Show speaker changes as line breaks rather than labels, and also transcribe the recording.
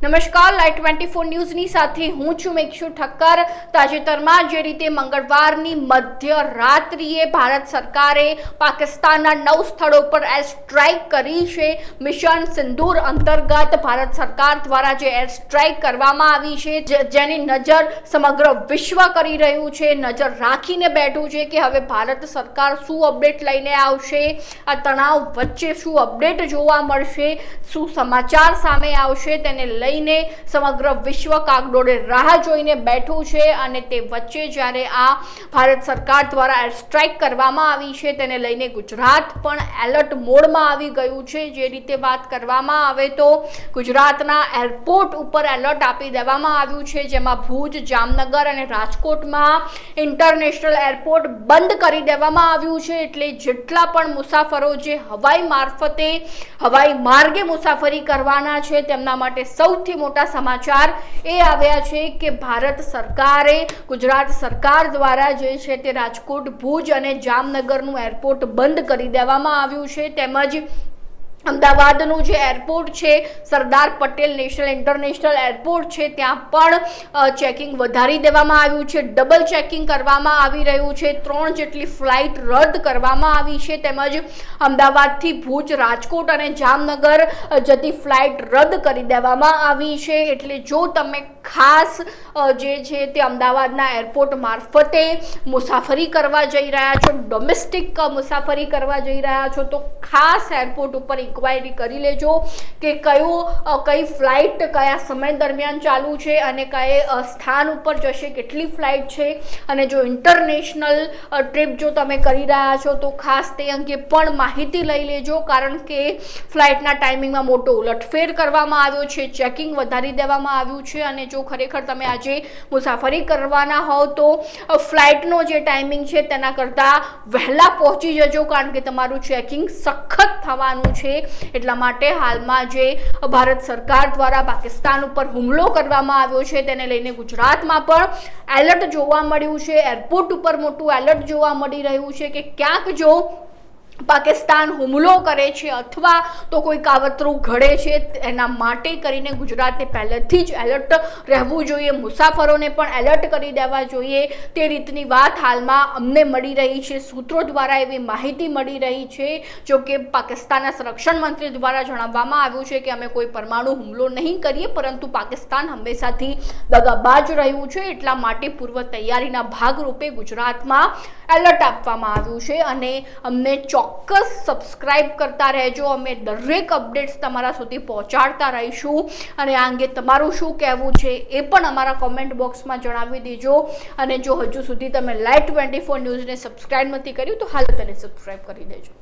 નમસ્કાર, લાઈવ 24 ન્યૂઝની સાથે હું છું મેક્ષુ ઠક્કર। તાજેતરમાં જે રીતે મંગળવારની મધ્યરાત્રિએ ભારત સરકારે પાકિસ્તાનના 9 સ્થળો પર એર સ્ટ્રાઇક કરી છે। મિશન સિંદૂર અંતર્ગત ભારત સરકાર દ્વારા જે એર સ્ટ્રાઇક કરવામાં આવી છે, જેની નજર સમગ્ર વિશ્વ કરી રહ્યું છે, નજર રાખીને બેઠું છે કે હવે ભારત સરકાર શું અપડેટ લઈને આવશે, આ તણાવ વચ્ચે શું અપડેટ જોવા મળશે, શું સમાચાર સામે આવશે, તેને લઈને સમગ્ર વિશ્વ કાગડોળે રાહ જોઈને બેઠું છે। અને તે વચ્ચે જ્યારે આ ભારત સરકાર દ્વારા એર સ્ટ્રાઇક કરવામાં આવી છે, તેને લઈને ગુજરાત પણ એલર્ટ મોડમાં આવી ગયું છે। જે રીતે વાત કરવામાં આવે તો ગુજરાતના એરપોર્ટ ઉપર એલર્ટ આપી દેવામાં આવ્યું છે, જેમાં ભુજ, જામનગર અને રાજકોટમાં ઇન્ટરનેશનલ એરપોર્ટ બંધ કરી દેવામાં આવ્યું છે। એટલે જેટલા પણ મુસાફરો જે હવાઈ માર્ગે મુસાફરી કરવાના છે, તેમના માટે સૌથી મોટા સમાચાર એ આવ્યા છે કે ભારત સરકારે, ગુજરાત સરકાર દ્વારા જે છે તે રાજકોટ, ભુજ અને જામનગરનું એરપોર્ટ બંધ કરી દેવામાં આવ્યું છે। તેમજ અમદાવાદનું જે એરપોર્ટ છે, Sardar Patel national international airport છે, ત્યાં પણ ચેકિંગ વધારી દેવામાં આવ્યું છે, ડબલ ચેકિંગ કરવામાં આવી રહ્યું છે, 3 જેટલી ફ્લાઇટ રદ કરવામાં આવી છે। તેમજ અમદાવાદથી ભુજ, રાજકોટ અને જામનગર જતી ફ્લાઇટ રદ કરી દેવામાં આવી છે। એટલે જો તમે ખાસ જે છે તે અમદાવાદના એરપોર્ટ મારફતે મુસાફરી કરવા જઈ રહ્યા છો, ડોમેસ્ટિક મુસાફરી કરવા જઈ રહ્યા છો, તો ખાસ એરપોર્ટ ઉપર ઇન્ક્વાયરી કરી લેજો કે કઈ ફ્લાઇટ કયા સમય દરમિયાન ચાલુ છે અને કયા સ્થાન ઉપર જશે, કેટલી ફ્લાઇટ છે। અને જો ઇન્ટરનેશનલ ટ્રીપ જો તમે કરી રહ્યા છો તો ખાસ તે અંગે પણ માહિતી લઈ લેજો, કારણ કે ફ્લાઇટના ટાઈમિંગમાં મોટો ઉલટફેર કરવામાં આવ્યો છે, ચેકિંગ વધારી દેવામાં આવ્યું છે। અને જો ખરેખર તમે આજે મુસાફરી કરવાના હોવ તો ફ્લાઇટનો જે ટાઈમિંગ છે તેના કરતાં વહેલા પહોંચી જજો, કારણ કે તમારું ચેકિંગ સખત થવાનું છે। એટલા માટે હાલમાં જે ભારત સરકાર દ્વારા પાકિસ્તાન ઉપર હુમલો કરવામાં આવ્યો છે, તેને લઈને ગુજરાતમાં પણ એલર્ટ જોવા મળ્યું છે, એરપોર્ટ ઉપર મોટું એલર્ટ જોવા મળી રહ્યું છે કે ક્યાંક જો પાકિસ્તાન હુમલો કરે છે અથવા તો કોઈ કાવતરું ઘડે છે, એના માટે કરીને ગુજરાતે પહેલેથી જ એલર્ટ રહેવું જોઈએ, મુસાફરોને પણ એલર્ટ કરી દેવા જોઈએ। તે રીતની વાત હાલમાં અમને મળી રહી છે, સૂત્રો દ્વારા એવી માહિતી મળી રહી છે। જો કે પાકિસ્તાનના સંરક્ષણ મંત્રી દ્વારા જણાવવામાં આવ્યું છે કે અમે કોઈ પરમાણુ હુમલો નહીં કરીએ, પરંતુ પાકિસ્તાન હંમેશાથી દગાબાજ રહ્યું છે, એટલા માટે પૂર્વ તૈયારીના ભાગરૂપે ગુજરાતમાં એલર્ટ આપવામાં આવ્યું છે। અને અમને ચોક્કસ સબસ્ક્રાઇબ કરતા રહેજો, અમે દરેક અપડેટ્સ તમારા સુધી પહોંચાડતા રહીશું। અને આ અંગે તમારું શું કહેવું છે એ પણ અમારા કોમેન્ટ બોક્સમાં જણાવી દેજો। અને જો હજુ સુધી તમે લાઈવ 24 ન્યૂઝને સબસ્ક્રાઇબ નથી કર્યું તો હાલ તેને સબસ્ક્રાઇબ કરી દેજો।